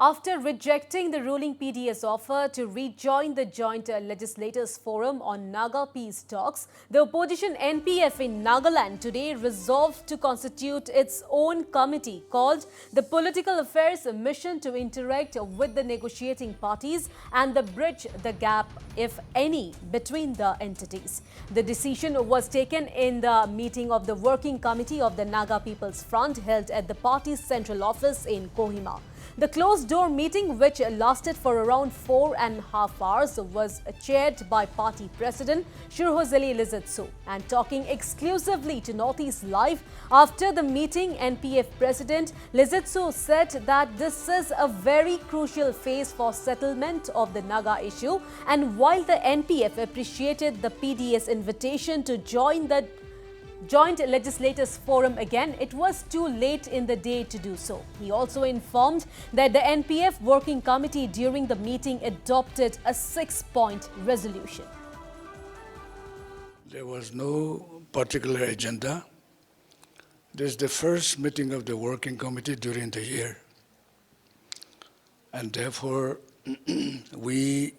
After rejecting the ruling PDS offer to rejoin the Joint Legislators Forum on Naga Peace Talks, the opposition NPF in Nagaland today resolved to constitute its own committee called the Political Affairs Mission to interact with the negotiating parties and bridge the gap, if any, between the entities. The decision was taken in the meeting of the Working Committee of the Naga People's Front held at the party's central office in Kohima. The closed-door meeting, which lasted for around 4.5 hours, was chaired by party president Shurhozeli Lizatsu. And talking exclusively to Northeast Live, after the meeting, NPF president Lizatsu said that this is a very crucial phase for settlement of the Naga issue. And while the NPF appreciated the PDS invitation to join the Joint Legislators Forum again, it was too late in the day to do so. He also informed that the NPF Working Committee during the meeting adopted a 6-point resolution. There was no particular agenda. This is the first meeting of the Working Committee during the year. And therefore, we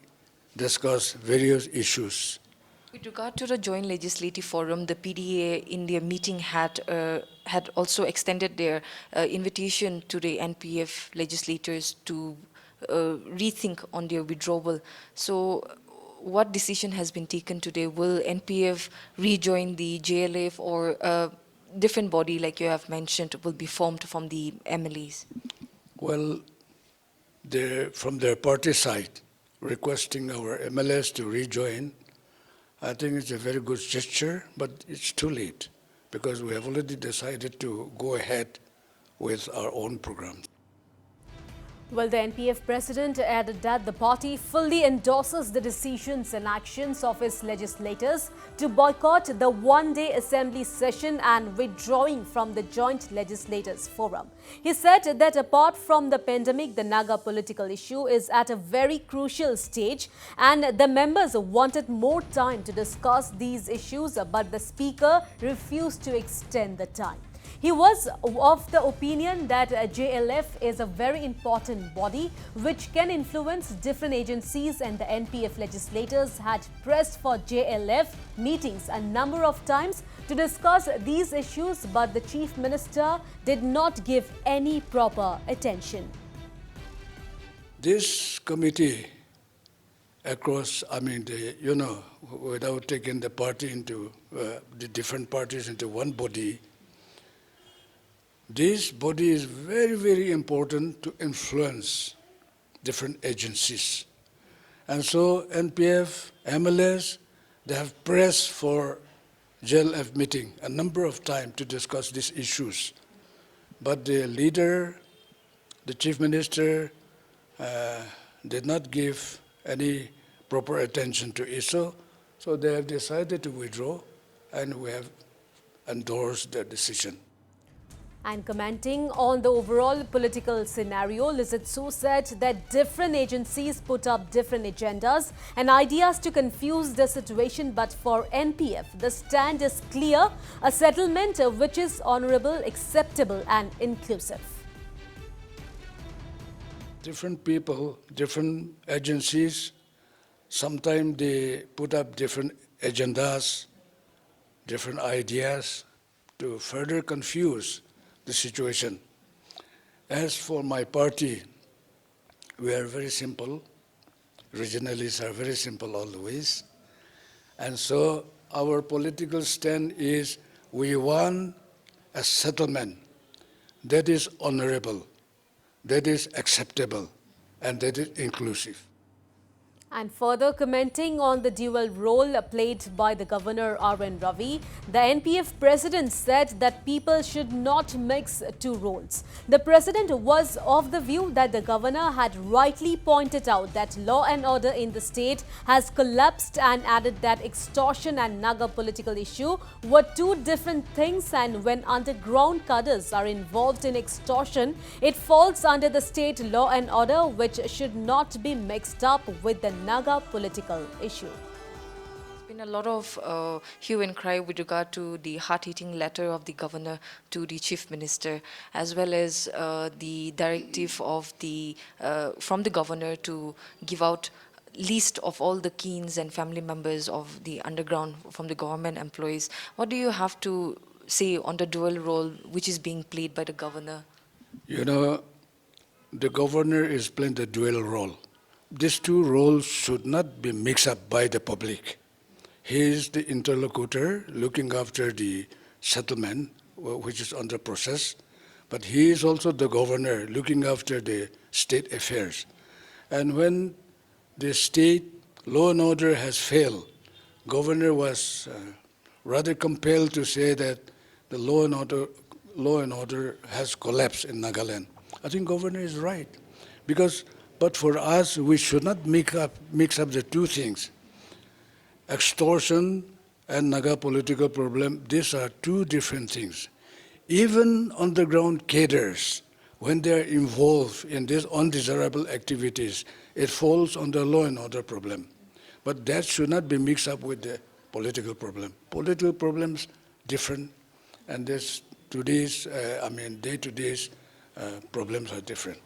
discussed various issues. With regard to the Joint Legislative Forum, the PDA in their meeting had also extended their invitation to the NPF legislators to rethink on their withdrawal. So what decision has been taken today? Will NPF rejoin the JLF, or a different body, like you have mentioned, will be formed from the MLAs? Well, from their party side, requesting our MLAs to rejoin, I think it's a very good gesture, but it's too late because we have already decided to go ahead with our own program. Well, the NPF president added that the party fully endorses the decisions and actions of its legislators to boycott the one-day assembly session and withdrawing from the Joint Legislators Forum. He said that apart from the pandemic, the Naga political issue is at a very crucial stage and the members wanted more time to discuss these issues, but the speaker refused to extend the time. He was of the opinion that JLF is a very important body which can influence different agencies, and the NPF legislators had pressed for JLF meetings a number of times to discuss these issues, but the Chief Minister did not give any proper attention. This committee across, without taking the party into the different parties into one body, this body is very, very important to influence different agencies. And so NPF, MLS, they have pressed for JLF meeting a number of times to discuss these issues. But the leader, the chief minister, did not give any proper attention to it. So they have decided to withdraw, and we have endorsed their decision. And commenting on the overall political scenario, Lizatsu said that different agencies put up different agendas and ideas to confuse the situation, but for NPF, the stand is clear, a settlement which is honorable, acceptable and inclusive. Different people, different agencies, sometimes they put up different agendas, different ideas to further confuse the situation. As for my party, we are very simple. Regionalists are very simple always. And so our political stand is we want a settlement that is honorable, that is acceptable, and that is inclusive. And further commenting on the dual role played by the Governor R.N. Ravi, the NPF president said that people should not mix two roles. The president was of the view that the governor had rightly pointed out that law and order in the state has collapsed, and added that extortion and Naga political issue were two different things, and when underground cadres are involved in extortion, it falls under the state law and order, which should not be mixed up with the Naga political issue. It's been been a lot of hue and cry with regard to the hard-hitting letter of the governor to the chief minister, as well as the directive of the from the governor to give out list of all the keens and family members of the underground from the government employees. What do you have to say on the dual role which is being played by the governor? You know, the governor is playing the dual role. These two roles should not be mixed up by the public. He is the interlocutor looking after the settlement, which is under process, but he is also the governor looking after the state affairs. And when the state law and order has failed, governor was rather compelled to say that the law and order has collapsed in Nagaland. I think governor is right, but for us, we should not mix up the two things. Extortion and Naga political problem, these are two different things. Even underground cadres, when they are involved in these undesirable activities, it falls under law and order problem. But that should not be mixed up with the political problem. Political problems different, and day-to-day problems are different.